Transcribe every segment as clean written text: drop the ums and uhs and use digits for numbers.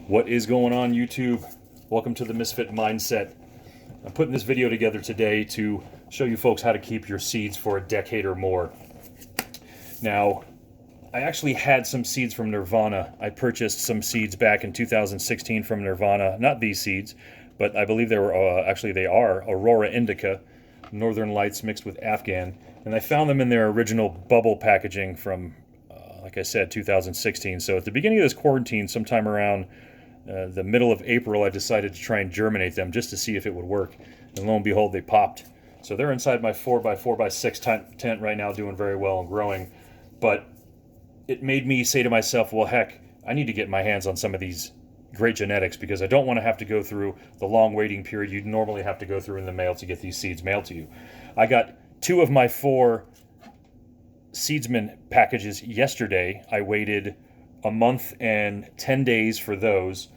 What is going on, YouTube? Welcome to the Misfit Mindset. I'm putting this video together today to show you folks how to keep your seeds for a decade or more. Now, I actually had some seeds from Nirvana. I purchased some seeds back in 2016 from Nirvana. Not these seeds, but I believe they were they are Aurora Indica, Northern Lights mixed with Afghan. And I found them in their original bubble packaging from, like I said, 2016. So at the beginning of this quarantine, sometime around the middle of April, I decided to try and germinate them just to see if it would work. And lo and behold, they popped. So they're inside my 4x4x6 tent right now, doing very well and growing. But it made me say to myself, well, heck, I need to get my hands on some of these great genetics because I don't want to have to go through the long waiting period you'd normally have to go through in the mail to get these seeds mailed to you. I got 2 of my 4 seedsman packages yesterday. I waited a month and 10 days for those.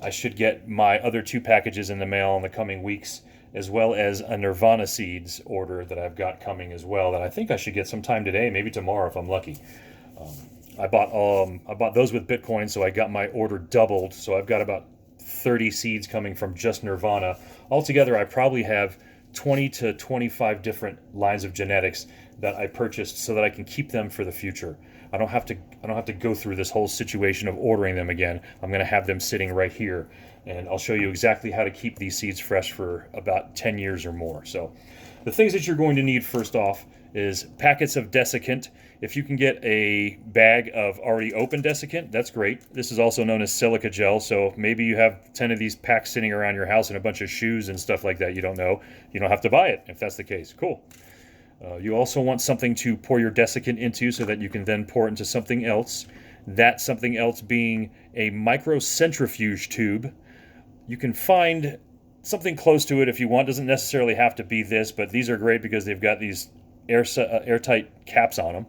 I should get my other 2 packages in the mail in the coming weeks, as well as a Nirvana seeds order that I've got coming as well that I think I should get sometime today, maybe tomorrow if I'm lucky. I bought those with Bitcoin, so I got my order doubled. So I've got about 30 seeds coming from just Nirvana. Altogether, I probably have 20 to 25 different lines of genetics that I purchased so that I can keep them for the future. I don't have to go through this whole situation of ordering them again. I'm going to have them sitting right here, and I'll show you exactly how to keep these seeds fresh for about 10 years or more. So the things that you're going to need first off is packets of desiccant. If you can get a bag of already open desiccant, that's great. This is also known as silica gel, so maybe you have 10 of these packs sitting around your house and a bunch of shoes and stuff like that you don't know. You don't have to buy it if that's the case. Cool. You also want something to pour your desiccant into so that you can then pour it into something else. That something else being a microcentrifuge tube. You can find something close to it if you want. Doesn't necessarily have to be this, but these are great because they've got these airtight caps on them.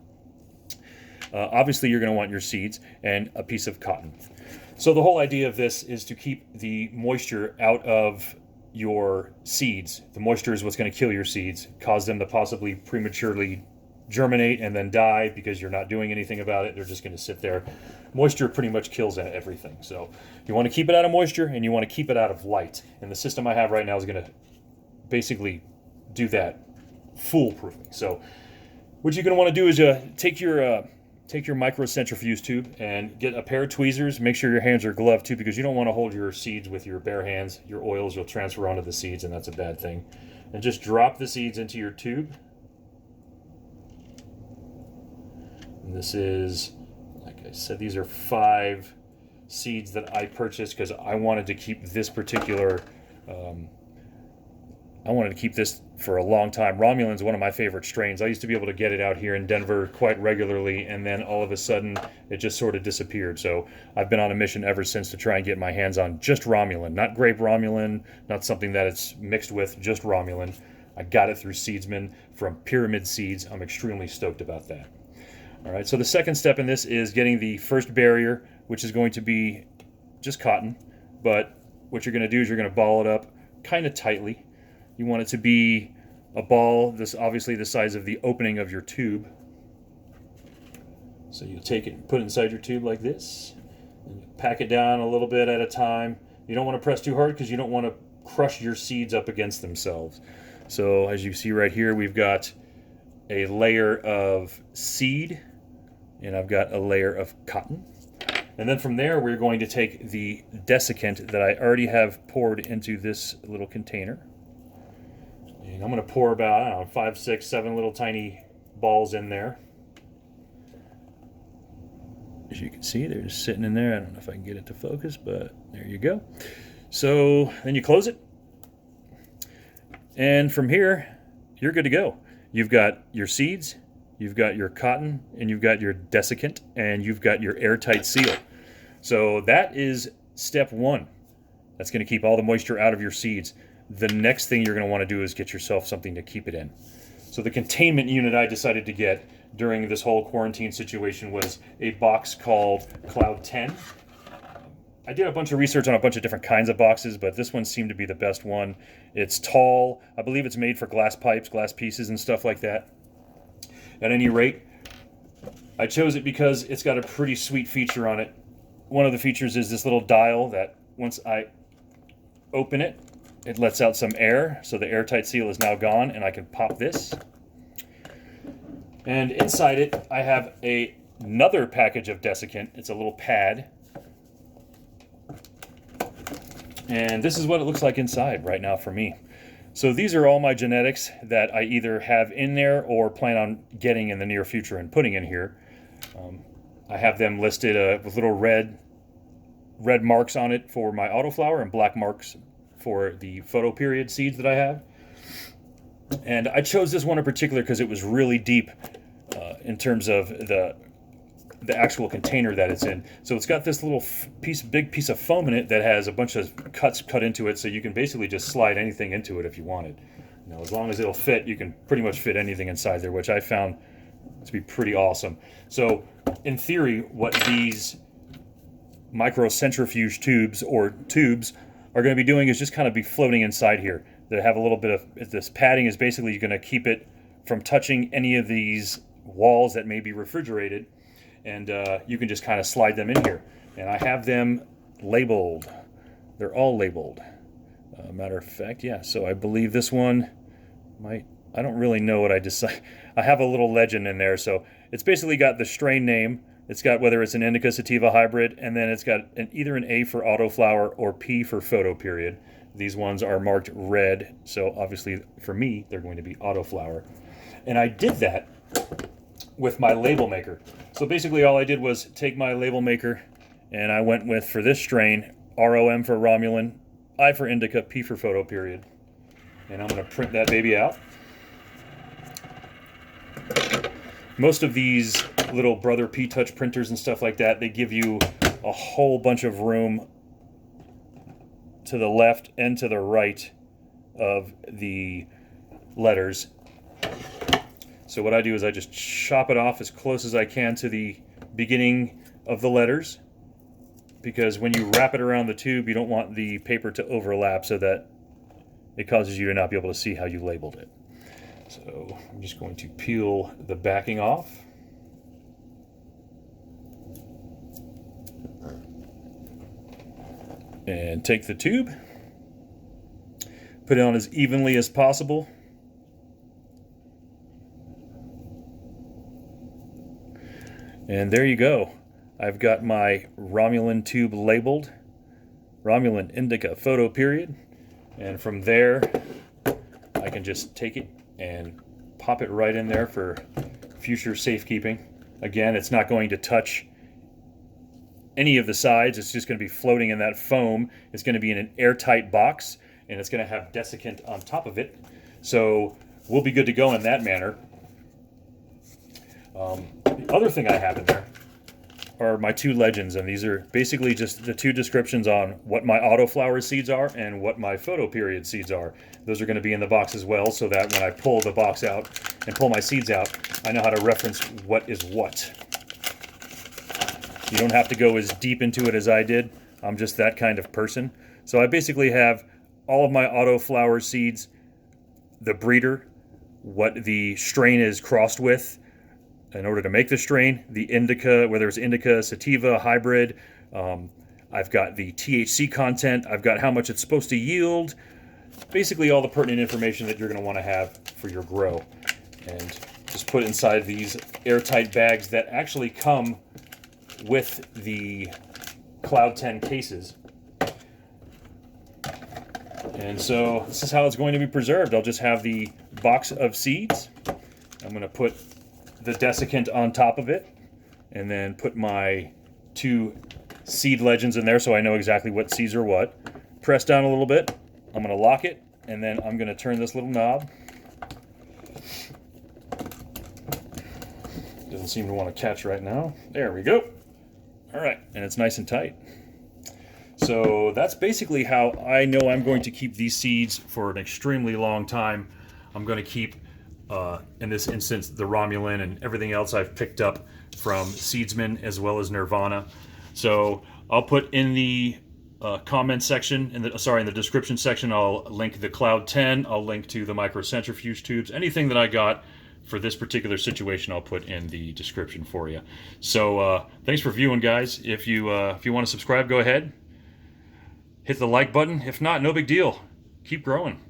Obviously, you're going to want your seeds and a piece of cotton. So the whole idea of this is to keep the moisture out of your seeds. The moisture is what's going to kill your seeds, cause them to possibly prematurely germinate and then die because you're not doing anything about it. They're just going to sit there. Moisture pretty much kills everything. So you want to keep it out of moisture and you want to keep it out of light. And the system I have right now is going to basically do that foolproofing. So what you're going to want to do is take your microcentrifuge tube and get a pair of tweezers. Make sure your hands are gloved too, because you don't want to hold your seeds with your bare hands. Your oils will transfer onto the seeds, and that's a bad thing. And just drop the seeds into your tube. And this is, like I said, these are 5 seeds that I purchased because I wanted to keep this particular I wanted to keep this for a long time. Romulan's one of my favorite strains. I used to be able to get it out here in Denver quite regularly, and then all of a sudden it just sort of disappeared. So I've been on a mission ever since to try and get my hands on just Romulan. Not grape Romulan, not something that it's mixed with, just Romulan. I got it through Seedsman from Pyramid Seeds. I'm extremely stoked about that. All right, so the second step in this is getting the first barrier, which is going to be just cotton. But what you're going to do is you're going to ball it up kind of tightly. You want it to be a ball, this obviously the size of the opening of your tube. So you take it and put it inside your tube like this, and you pack it down a little bit at a time. You don't want to press too hard because you don't want to crush your seeds up against themselves. So as you see right here, we've got a layer of seed, and I've got a layer of cotton. And then from there, we're going to take the desiccant that I already have poured into this little container. And I'm going to pour about, I don't know, 5, 6, 7 little tiny balls in there. As you can see, they're just sitting in there. I don't know if I can get it to focus, but there you go. So then you close it. And from here, you're good to go. You've got your seeds, you've got your cotton, and you've got your desiccant, and you've got your airtight seal. So that is step 1. That's going to keep all the moisture out of your seeds. The next thing you're going to want to do is get yourself something to keep it in. So the containment unit I decided to get during this whole quarantine situation was a box called Cloud 10. I did a bunch of research on a bunch of different kinds of boxes, but this one seemed to be the best one. It's tall. I believe it's made for glass pipes, glass pieces, and stuff like that. At any rate, I chose it because it's got a pretty sweet feature on it. one of the features is this little dial that once I open it, it lets out some air. So the airtight seal is now gone, and I can pop this. And inside it, I have another package of desiccant. It's a little pad. And this is what it looks like inside right now for me. So these are all my genetics that I either have in there or plan on getting in the near future and putting in here. I have them listed with little red marks on it for my autoflower and black marks for the photoperiod seeds that I have. And I chose this one in particular because it was really deep in terms of the actual container that it's in. So it's got this little big piece of foam in it that has a bunch of cuts cut into it, so you can basically just slide anything into it if you wanted. You know, as long as it'll fit, you can pretty much fit anything inside there, which I found to be pretty awesome. So in theory, what these microcentrifuge tubes are going to be doing is just kind of be floating inside here. They have a little bit of this padding is basically going to keep it from touching any of these walls that may be refrigerated, and you can just kind of slide them in here. And I have them labeled. They're all labeled. Matter of fact, yeah. So I believe this one might. I don't really know what I decide. I have a little legend in there, so it's basically got the strain name. It's got whether it's an indica sativa hybrid, and then it's got either an A for autoflower or P for photoperiod. These ones are marked red, so obviously for me they're going to be autoflower. And I did that with my label maker. So basically all I did was take my label maker and I went with, for this strain, ROM for Romulan, I for indica, P for photoperiod. And I'm going to print that baby out. Most of these little Brother P-Touch printers and stuff like that, they give you a whole bunch of room to the left and to the right of the letters. So what I do is I just chop it off as close as I can to the beginning of the letters, because when you wrap it around the tube, you don't want the paper to overlap so that it causes you to not be able to see how you labeled it. So I'm just going to peel the backing off. And take the tube, put it on as evenly as possible. And there you go. I've got my Romulan tube labeled, Romulan indica photoperiod. And from there, I can just take it and pop it right in there for future safekeeping. Again, it's not going to touch any of the sides. It's just going to be floating in that foam. It's going to be in an airtight box, and it's going to have desiccant on top of it. So we'll be good to go in that manner. The other thing I have in there are my two legends, and these are basically just the two descriptions on what my autoflower seeds are and what my photoperiod seeds are. Those are going to be in the box as well, so that when I pull the box out and pull my seeds out, I know how to reference what is what. You don't have to go as deep into it as I did. I'm just that kind of person. So I basically have all of my autoflower seeds, the breeder, what the strain is crossed with in order to make the strain, the indica, whether it's indica, sativa, hybrid. I've got the THC content. I've got how much it's supposed to yield. Basically all the pertinent information that you're going to want to have for your grow. And just put it inside these airtight bags that actually come with the Cloud 10 cases. And so this is how it's going to be preserved. I'll just have the box of seeds. I'm going to put the desiccant on top of it, and then put my two seed legends in there so I know exactly what seeds are what. Press down a little bit. I'm going to lock it, and then I'm going to turn this little knob. Doesn't seem to want to catch right now. There we go. All right, and it's nice and tight. So that's basically how I know I'm going to keep these seeds for an extremely long time. I'm going to keep, in this instance, the Romulan and everything else I've picked up from Seedsman as well as Nirvana. So I'll put in the comment section, in the description section, I'll link the Cloud 10, I'll link to the microcentrifuge tubes, anything that I got for this particular situation, I'll put in the description for you. So thanks for viewing, guys. If you want to subscribe, go ahead. Hit the like button. If not, no big deal. Keep growing.